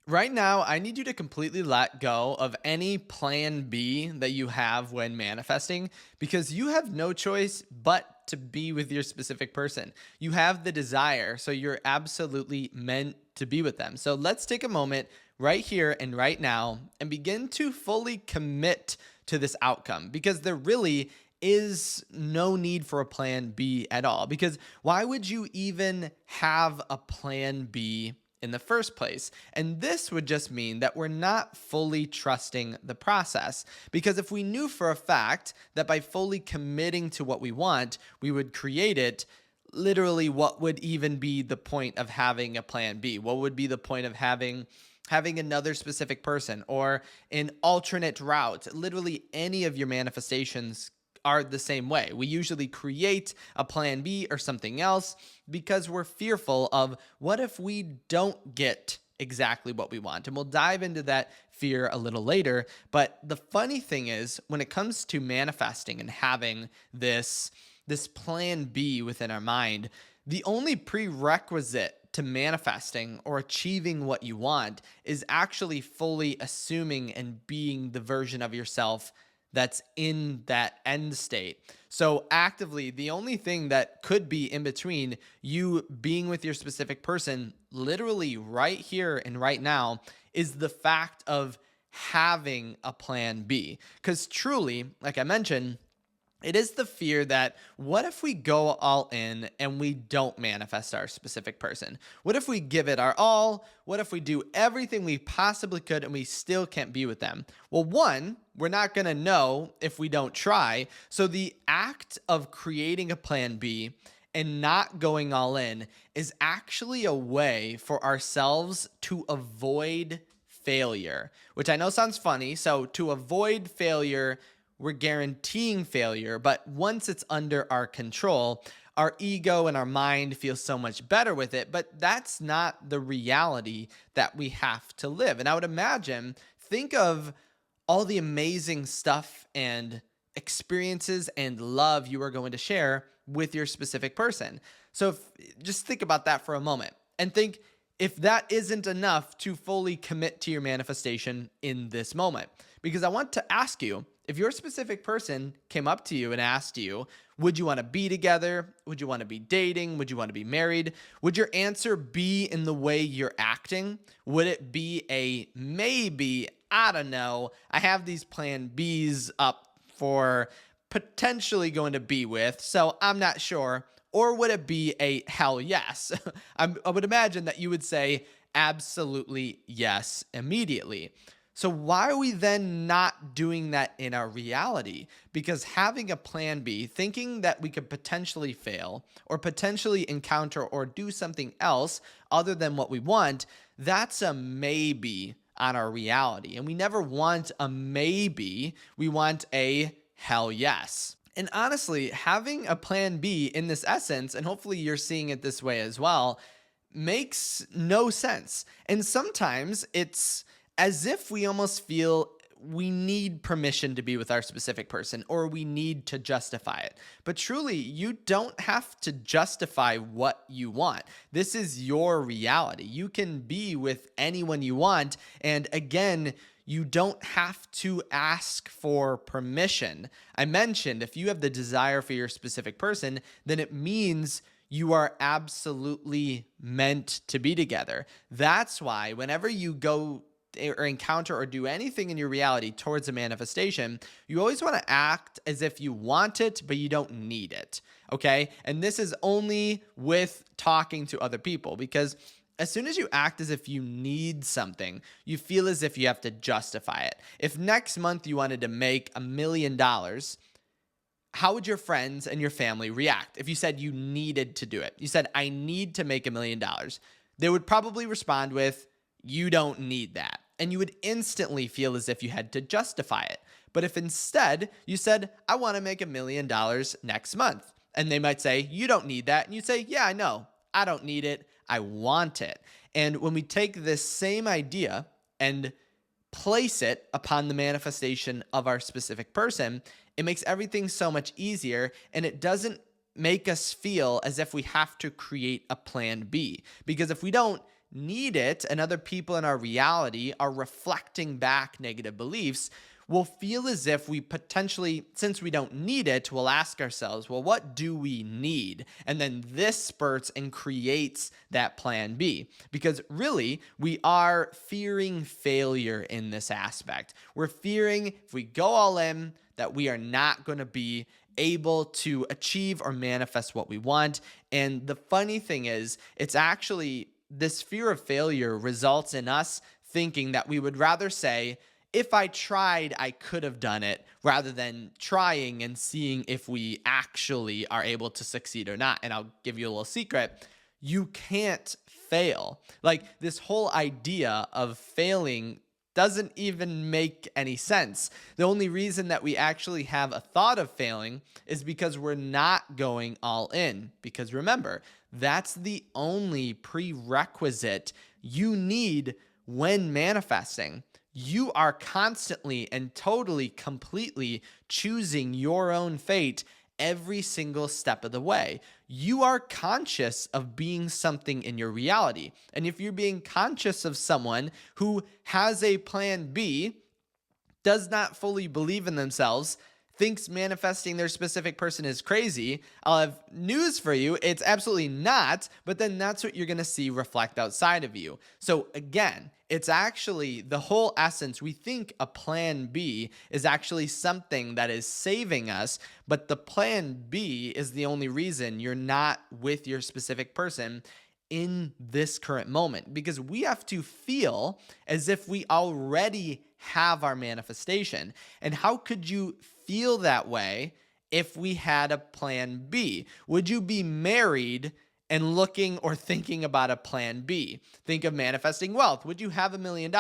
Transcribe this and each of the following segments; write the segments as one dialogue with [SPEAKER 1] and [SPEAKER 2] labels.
[SPEAKER 1] Right now, I need you to completely let go of any plan B that you have when manifesting because you have no choice but to be with your specific person. You have the desire, so you're absolutely meant to be with them. So let's take a moment right here and right now and begin to fully commit to this outcome because there really is no need for a plan B at all. Because why would you even have a plan B in the first place? And this would just mean that we're not fully trusting the process. Because if we knew for a fact that by fully committing to what we want, we would create it, literally, what would even be the point of having a plan B? What would be the point of having another specific person or an alternate route? Literally any of your manifestations are the same way. We usually create a plan B or something else because we're fearful of what if we don't get exactly what we want. And we'll dive into that fear a little later. But the funny thing is, when it comes to manifesting and having this plan B within our mind, the only prerequisite to manifesting or achieving what you want is actually fully assuming and being the version of yourself that's in that end state. So, actively, the only thing that could be in between you being with your specific person, literally right here and right now, is the fact of having a plan B. Because truly, like I mentioned, it is the fear that what if we go all in and we don't manifest our specific person? What if we give it our all? What if we do everything we possibly could and we still can't be with them? Well, one, we're not going to know if we don't try. So the act of creating a plan B and not going all in is actually a way for ourselves to avoid failure, which I know sounds funny. So to avoid failure, we're guaranteeing failure, but once it's under our control, our ego and our mind feel so much better with it. But that's not the reality that we have to live. And I would imagine, think of all the amazing stuff and experiences and love you are going to share with your specific person. So just think about that for a moment and think if that isn't enough to fully commit to your manifestation in this moment. Because I want to ask you, if your specific person came up to you and asked you, would you want to be together? Would you want to be dating? Would you want to be married? Would your answer be in the way you're acting? Would it be a maybe? I don't know. I have these plan Bs up for potentially going to be with, so I'm not sure. Or would it be a hell yes? I would imagine that you would say absolutely yes immediately. So, why are we then not doing that in our reality? Because having a plan B, thinking that we could potentially fail or potentially encounter or do something else other than what we want, that's a maybe on our reality. And we never want a maybe, we want a hell yes. And honestly, having a plan B in this essence, and hopefully you're seeing it this way as well, makes no sense. And sometimes it's as if we almost feel we need permission to be with our specific person or we need to justify it. But truly, you don't have to justify what you want. This is your reality. You can be with anyone you want. And again, you don't have to ask for permission. I mentioned if you have the desire for your specific person, then it means you are absolutely meant to be together. That's why whenever you go or encounter or do anything in your reality towards a manifestation, you always want to act as if you want it, but you don't need it. Okay. And this is only with talking to other people because as soon as you act as if you need something, you feel as if you have to justify it. If next month you wanted to make $1 million, how would your friends and your family react if you said you needed to do it? You said, I need to make $1 million. They would probably respond with, you don't need that. And you would instantly feel as if you had to justify it. But if instead you said, I want to make $1 million next month, and they might say, you don't need that. And you say, yeah, I know. I don't need it. I want it. And when we take this same idea and place it upon the manifestation of our specific person, it makes everything so much easier and it doesn't make us feel as if we have to create a plan B. Because if we don't need it and other people in our reality are reflecting back negative beliefs, we'll feel as if we potentially, since we don't need it, we'll ask ourselves, well, what do we need? And then this spurts and creates that plan B. Because really, we are fearing failure in this aspect. We're fearing if we go all in, that we are not going to be able to achieve or manifest what we want. And the funny thing is, it's actually this fear of failure results in us thinking that we would rather say, if I tried, I could have done it, rather than trying and seeing if we actually are able to succeed or not. And I'll give you a little secret. You can't fail. Like, this whole idea of failing doesn't even make any sense. The only reason that we actually have a thought of failing is because we're not going all in. Because remember, that's the only prerequisite you need when manifesting. You are constantly and totally, completely choosing your own fate every single step of the way. You are conscious of being something in your reality. And if you're being conscious of someone who has a plan B, does not fully believe in themselves, thinks manifesting their specific person is crazy, I'll have news for you. It's absolutely not, but then that's what you're going to see reflect outside of you. So again, it's actually the whole essence. We think a plan B is actually something that is saving us, but the plan B is the only reason you're not with your specific person in this current moment, because we have to feel as if we already have our manifestation. And how could you feel that way if we had a plan B? Would you be married and looking or thinking about a plan B? Think of manifesting wealth. Would you have $1 million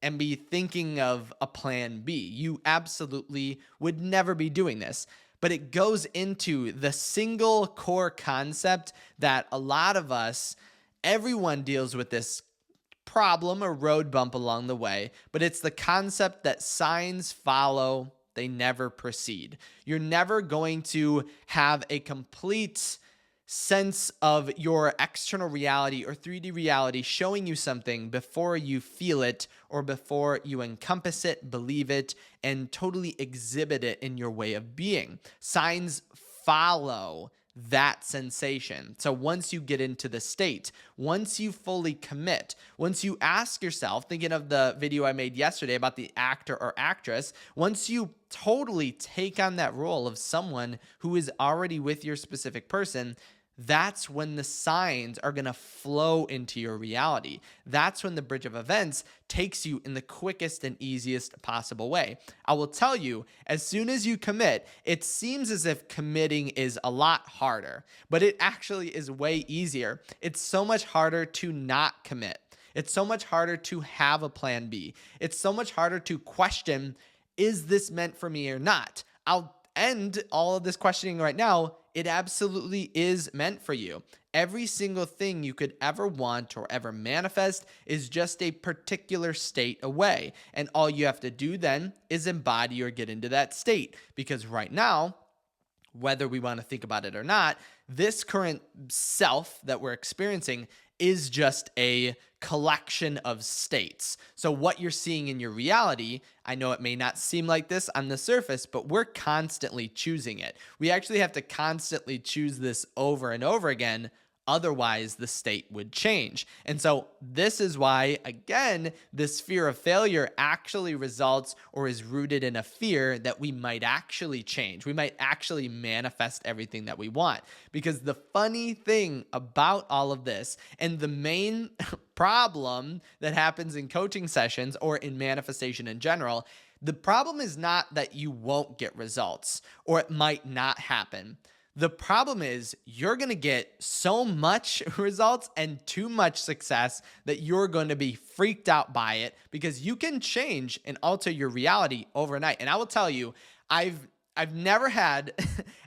[SPEAKER 1] and be thinking of a plan B? You absolutely would never be doing this. But it goes into the single core concept that a lot of us, everyone deals with this problem or road bump along the way, but it's the concept that signs follow, they never proceed. You're never going to have a complete sense of your external reality or 3D reality showing you something before you feel it or before you encompass it, believe it, and totally exhibit it in your way of being. Signs follow that sensation. So once you get into the state, once you fully commit, once you ask yourself, thinking of the video I made yesterday about the actor or actress, once you totally take on that role of someone who is already with your specific person, that's when the signs are going to flow into your reality. That's when the bridge of events takes you in the quickest and easiest possible way. I will tell you, as soon as you commit, it seems as if committing is a lot harder, but it actually is way easier. It's so much harder to not commit. It's so much harder to have a plan B. It's so much harder to question, is this meant for me or not? I'll end all of this questioning right now. It absolutely is meant for you. Every single thing you could ever want or ever manifest is just a particular state away. And all you have to do then is embody or get into that state. Because right now, whether we want to think about it or not, this current self that we're experiencing is just a collection of states. So what you're seeing in your reality, I know it may not seem like this on the surface, but we're constantly choosing it. We actually have to constantly choose this over and over again. Otherwise, the state would change. And so this is why, again, this fear of failure actually results or is rooted in a fear that we might actually change. We might actually manifest everything that we want. Because the funny thing about all of this, and the main problem that happens in coaching sessions or in manifestation in general, the problem is not that you won't get results or it might not happen. The problem is you're going to get so much results and too much success that you're going to be freaked out by it, because you can change and alter your reality overnight. And I will tell you, I've never had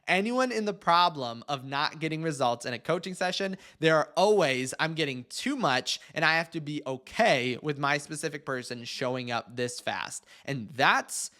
[SPEAKER 1] anyone in the problem of not getting results in a coaching session. There are always, I'm getting too much and I have to be okay with my specific person showing up this fast. And that's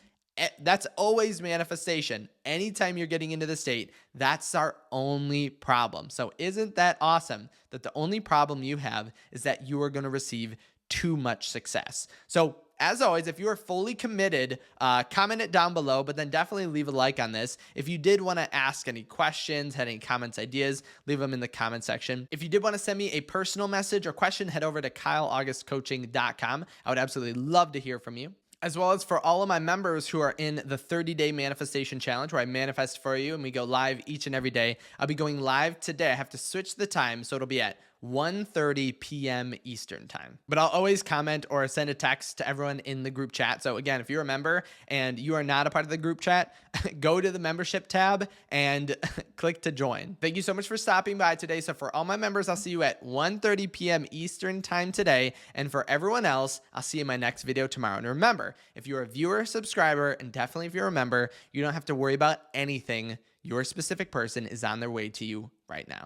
[SPEAKER 1] That's always manifestation. Anytime you're getting into the state, that's our only problem. So, isn't that awesome that the only problem you have is that you are going to receive too much success? So, as always, if you are fully committed, comment it down below, but then definitely leave a like on this. If you did want to ask any questions, had any comments, ideas, leave them in the comment section. If you did want to send me a personal message or question, head over to kyleaugustcoaching.com. I would absolutely love to hear from you. As well as for all of my members who are in the 30-day manifestation challenge where I manifest for you and we go live each and every day. I'll be going live today. I have to switch the time, so it'll be at 1:30 p.m. Eastern time. But I'll always comment or send a text to everyone in the group chat. So again, if you're a member and you are not a part of the group chat, go to the membership tab and click to join. Thank you so much for stopping by today. So for all my members, I'll see you at 1:30 p.m. Eastern time today. And for everyone else, I'll see you in my next video tomorrow. And remember, if you're a viewer, subscriber, and definitely if you're a member, you don't have to worry about anything. Your specific person is on their way to you right now.